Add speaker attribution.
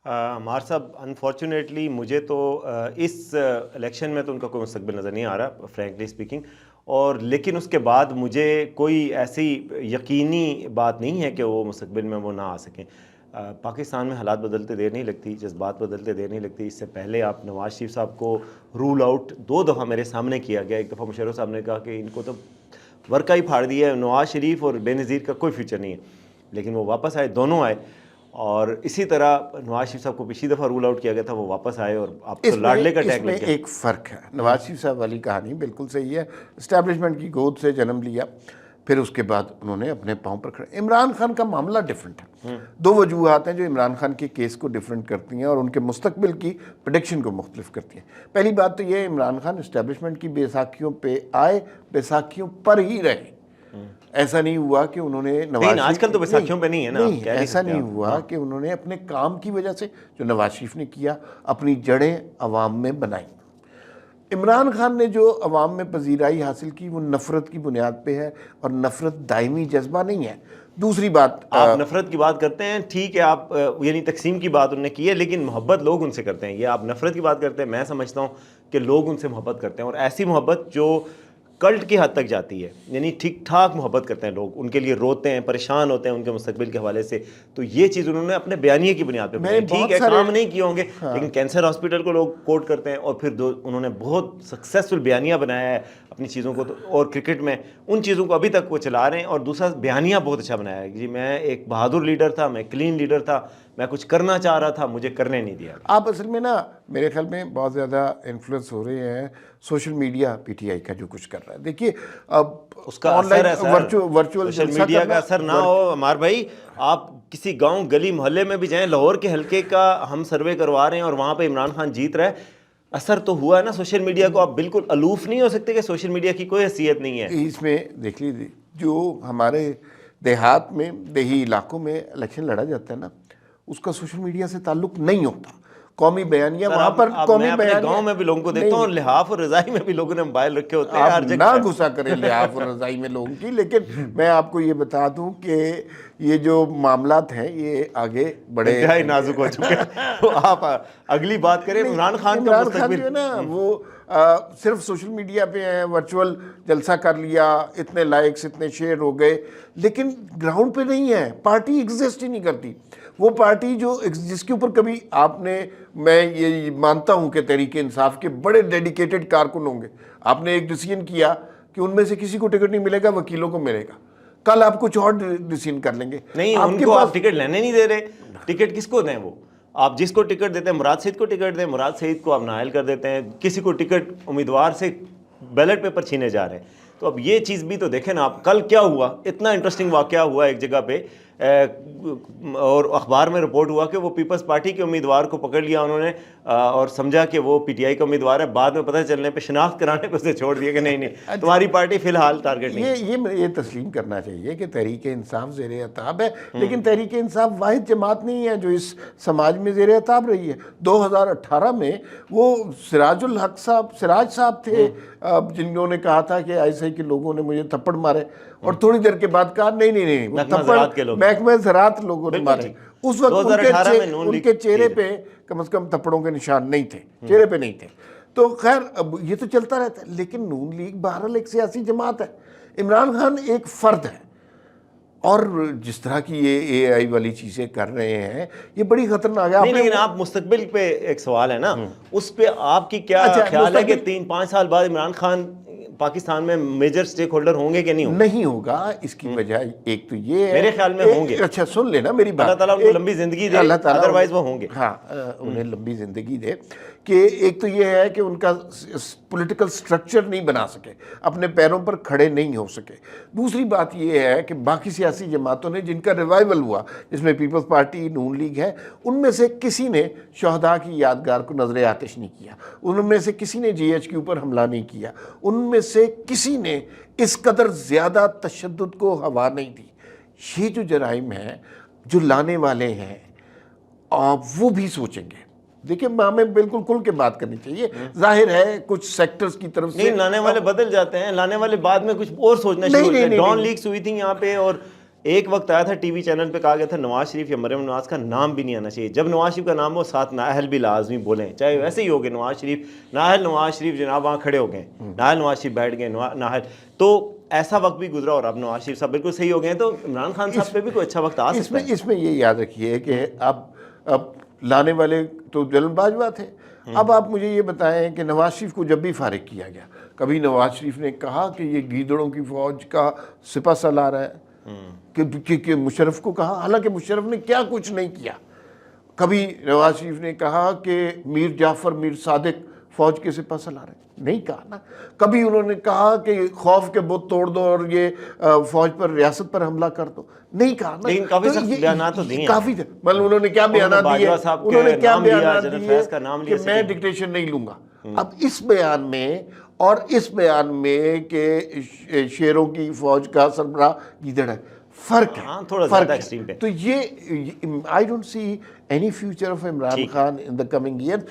Speaker 1: عمار صاحب انفارچونیٹلی مجھے تو اس الیکشن میں تو ان کا کوئی مستقبل نظر نہیں آ رہا فرینکلی اسپیکنگ، اور لیکن اس کے بعد مجھے کوئی ایسی یقینی بات نہیں ہے کہ وہ مستقبل میں وہ نہ آ سکیں۔ پاکستان میں حالات بدلتے دیر نہیں لگتی، جذبات بدلتے دیر نہیں لگتی۔ اس سے پہلے آپ نواز شریف صاحب کو رول آؤٹ 2 دفعہ میرے سامنے کیا گیا۔ ایک دفعہ مشرف صاحب نے کہا کہ ان کو تو ورقہ ہی پھاڑ دیا ہے، نواز شریف اور بے نظیر کا کوئی فیوچر نہیں ہے، لیکن وہ واپس آئے، دونوں آئے۔ اور اسی طرح نواز شریف صاحب کو پچھلی دفعہ رول آؤٹ کیا گیا تھا، وہ واپس آئے اور آپ کو لاڈلے کا ٹیگ
Speaker 2: اس میں
Speaker 1: لگ گیا۔
Speaker 2: ایک فرق ہے، نواز شریف صاحب والی کہانی بالکل صحیح ہے، اسٹیبلشمنٹ کی گود سے جنم لیا، پھر اس کے بعد انہوں نے اپنے پاؤں پر کھڑے۔ عمران خان کا معاملہ ڈیفرنٹ ہے، 2 وجوہات ہیں جو عمران خان کے کیس کو ڈیفرنٹ کرتی ہیں اور ان کے مستقبل کی پریڈکشن کو مختلف کرتی ہیں۔ پہلی بات تو یہ، عمران خان اسٹیبلشمنٹ کی بیساکھیوں پہ آئے، بیساکھیوں پر ہی رہے۔ ایسا نہیں ہوا کہ انہوں نے
Speaker 1: نہیں، آج کل تو بیساکھیوں پہ نہیں ہے نا، آپ کہہ نہیں
Speaker 2: ایسا
Speaker 1: سکتے
Speaker 2: نہیں ہوا کہ انہوں نے اپنے کام کی وجہ سے جو نواز شریف نے کیا اپنی جڑیں عوام میں بنائیں۔ عمران خان نے جو عوام میں پذیرائی حاصل کی وہ نفرت کی بنیاد پہ ہے، اور نفرت دائمی جذبہ نہیں ہے۔ دوسری بات،
Speaker 1: آپ نفرت کی بات کرتے ہیں، ٹھیک ہے، آپ یعنی تقسیم کی بات انہوں نے کی ہے، لیکن محبت لوگ ان سے کرتے ہیں۔ یہ آپ نفرت کی بات کرتے ہیں، میں سمجھتا ہوں کہ لوگ ان سے محبت کرتے ہیں، اور ایسی محبت جو کلٹ کی حد تک جاتی ہے، یعنی ٹھیک ٹھاک محبت کرتے ہیں لوگ، ان کے لیے روتے ہیں، پریشان ہوتے ہیں ان کے مستقبل کے حوالے سے۔ تو یہ چیز انہوں نے اپنے بیانیے کی بنیاد پہ بنائی۔ ٹھیک ہے، کام نہیں کیے ہوں گے، لیکن کینسر ہاسپٹل کو لوگ کوٹ کرتے ہیں، اور پھر انہوں نے بہت سکسیسفل بیانیہ بنایا ہے اپنی چیزوں کو، اور کرکٹ میں ان چیزوں کو ابھی تک وہ چلا رہے ہیں۔ اور دوسرا بیانیہ بہت اچھا بنایا ہے، جی میں ایک بہادر لیڈر تھا، میں کلین لیڈر تھا، میں کچھ کرنا چاہ رہا تھا، مجھے کرنے نہیں دیا۔
Speaker 2: آپ اصل میں نا میرے خیال میں بہت زیادہ انفلوئنس ہو رہے ہیں social media, P T I کا جو کچھ کر رہا ہے۔ دیکھیے اب
Speaker 1: اس کا اثر ہے سر، سوشل میڈیا کا اثر نہ ہو عمار بھائی، آپ کسی گاؤں گلی محلے میں بھی جائیں، لاہور کے حلقے کا ہم سروے کروا رہے ہیں اور وہاں پہ عمران خان جیت رہا ہے، اثر تو ہوا ہے نا سوشل میڈیا کو۔ آپ بالکل الوف نہیں ہو سکتے کہ سوشل میڈیا کی کوئی حیثیت نہیں ہے۔
Speaker 2: اس میں دیکھ لیجیے، جو ہمارے دیہات میں، دیہی علاقوں میں الیکشن لڑا جاتا ہے نا، اس کا سوشل میڈیا سے تعلق نہیں ہوتا۔ قومی بیانیہ وہاں پر، قومی بیانیہ
Speaker 1: گاؤں میں بھی لوگوں کو دیکھتا ہوں، لحاف اور رضائی میں بھی لوگوں نے موبائل رکھے ہوتے ہیں ہر جگہ۔
Speaker 2: نہ غصہ کریں لحاف اور رضائی میں لوگوں کی، لیکن میں آپ کو یہ بتا دوں کہ یہ جو معاملات ہیں یہ آگے بڑے
Speaker 1: انتہائی نازک ہو چکے ہیں۔ تو آپ اگلی بات کریں عمران خان کا مستقبل۔
Speaker 2: جو ہے نا وہ صرف سوشل میڈیا پہ ہیں، ورچوئل جلسہ کر لیا، اتنے لائکس، اتنے شیئر ہو گئے، لیکن گراؤنڈ پہ نہیں ہے۔ پارٹی ایگزسٹ ہی نہیں کرتی۔ وہ پارٹی جس کے اوپر کبھی آپ نے، میں یہ مانتا ہوں کہ تحریک انصاف کے بڑے ڈیڈیکیٹڈ کارکن ہوں گے، آپ نے ایک ڈیسیژن کیا کہ ان میں سے کسی کو ٹکٹ نہیں ملے گا، وکیلوں کو ملے گا، کل آپ کچھ اور ڈیسیژن کر لیں گے۔
Speaker 1: نہیں، ان کو آپ ٹکٹ لینے نہیں دے رہے۔ ٹکٹ کس کو دیں؟ وہ آپ جس کو ٹکٹ دیتے ہیں، مراد سعید کو ٹکٹ دیں، مراد سعید کو آپ نائل کر دیتے ہیں، کسی کو ٹکٹ امیدوار سے بیلٹ پیپر چھینے جا رہے ہیں۔ تو اب یہ چیز بھی تو دیکھیں نا آپ، کل کیا ہوا، اتنا انٹرسٹنگ واقعہ ہوا ایک جگہ پہ، اور اخبار میں رپورٹ ہوا کہ وہ پیپلز پارٹی کے امیدوار کو پکڑ لیا انہوں نے، اور سمجھا کہ وہ پی ٹی آئی کا امیدوار ہے، بعد میں پتہ چلنے پہ شناخت کرانے پہ اسے چھوڑ دیا کہ نہیں نہیں تمہاری پارٹی فی الحال ٹارگٹ نہیں۔
Speaker 2: یہ تسلیم کرنا چاہیے کہ تحریک انصاف زیر عتاب ہے، لیکن تحریک انصاف واحد جماعت نہیں ہے جو اس سماج میں زیر عتاب رہی ہے۔ 2018 میں وہ سراج الحق صاحب، سراج صاحب تھے جنہوں نے کہا تھا کہ ایسے ہی کہ لوگوں نے مجھے تھپڑ مارے، اور تھوڑی دیر کے بعد کہا نہیں وہ محکمہ زراعت لوگوں نے مارے۔ اس وقت ان کے چہرے پہ کم از کم تھپڑوں کے نشان نہیں تھے، چہرے پہ نہیں تھے۔ تو خیر اب یہ تو چلتا رہتا ہے، لیکن نون لیگ بہرحال ایک سیاسی جماعت ہے، عمران خان ایک فرد ہے، اور جس طرح کی یہ اے آئی والی چیزیں کر رہے ہیں یہ بڑی خطرناک ہے۔
Speaker 1: لیکن آپ مستقبل پہ ایک سوال ہے نا، اس پہ آپ کی کیا خیال ہے کہ 3-5 سال بعد عمران خان پاکستان میں میجر سٹیک ہولڈر ہوں گے کہ نہیں ہوں گے؟
Speaker 2: نہیں ہوگا۔ اس کی وجہ ایک تو یہ ہے،
Speaker 1: میرے خیال میں ہوں گے۔
Speaker 2: اچھا سن لینا میری بات،
Speaker 1: اللہ تعالیٰ ان کو لمبی زندگی دے، ادروائز وہ ہوں گے۔
Speaker 2: ہاں انہیں لمبی زندگی دے، کہ ایک تو یہ ہے کہ ان کا پولیٹیکل سٹرکچر نہیں بنا سکے، اپنے پیروں پر کھڑے نہیں ہو سکے۔ دوسری بات یہ ہے کہ باقی سیاسی جماعتوں نے جن کا ریوائول ہوا، جس میں پیپلز پارٹی، نون لیگ ہے، ان میں سے کسی نے شہداء کی یادگار کو نظر آتش نہیں کیا، ان میں سے کسی نے جی ایچ کے اوپر حملہ نہیں کیا، ان میں سے کسی نے اس قدر زیادہ تشدد کو ہوا نہیں دی۔ یہ جو جرائم ہیں جو لانے والے ہیں وہ بھی سوچیں گے۔ دیکھیں ہمیں بالکل کھل کے بات کرنی چاہیے۔ ظاہر ہے کچھ سیکٹرز کی طرف سے
Speaker 1: نہیں، لانے والے بدل جاتے ہیں، لانے والے بعد میں کچھ اور سوچنا شروع ہوتے ہیں۔ ڈان لیگز ہوئی تھی یہاں پہ، اور ایک وقت آیا تھا ٹی وی چینل پہ کہا گیا تھا نواز شریف یا مریم نواز کا نام بھی نہیں آنا چاہیے. جب نواز شریف کا نام ہو ساتھ نااہل بھی لازمی بولیں, چاہے ویسے ہی ہو گئے نواز شریف نواز شریف جناب وہاں کھڑے ہو گئے, نااہل نواز شریف بیٹھ گئے نااہل. تو ایسا وقت بھی گزرا اور اب نواز شریف صاحب بالکل صحیح ہو گئے ہیں, تو عمران خان صاحب پہ بھی کوئی اچھا وقت آ سکتا ہے.
Speaker 2: اس میں یہ یاد رکھیے کہ اب لانے والے تو جلن باجوہ تھے. اب آپ مجھے یہ بتائیں کہ نواز شریف کو جب بھی فارغ کیا گیا, کبھی نواز شریف نے کہا کہ یہ گیدڑوں کی فوج کا سپہ سالار ہے, کہ مشرف کو کہا, حالانکہ مشرف نے کیا کچھ نہیں کیا. کبھی نواز شریف نے کہا کہ میر جعفر میر صادق فوج کے سپہ سالار ہیں, نہیں کہا نا. کبھی انہوں نے کہا کہ خوف کے بت توڑ دو اور یہ فوج پر ریاست پر حملہ کر دو, نہیں کہا نا.
Speaker 1: لیکن کافی سخت بیانات تو دیے ہیں.
Speaker 2: کافی تھے, مطلب انہوں نے کیا بیانات دیے, انہوں نے کیا بیانات دیے کہ میں ڈکٹیشن نہیں لوں گا. اب اس بیان میں اور اس بیان میں کہ شیروں کی فوج کا سربراہ گیدڑ ہے, فرق ہے,
Speaker 1: تھوڑا زیادہ ایکسٹریم پہ.
Speaker 2: تو یہ I don't see any future of Imran Khan in the coming years.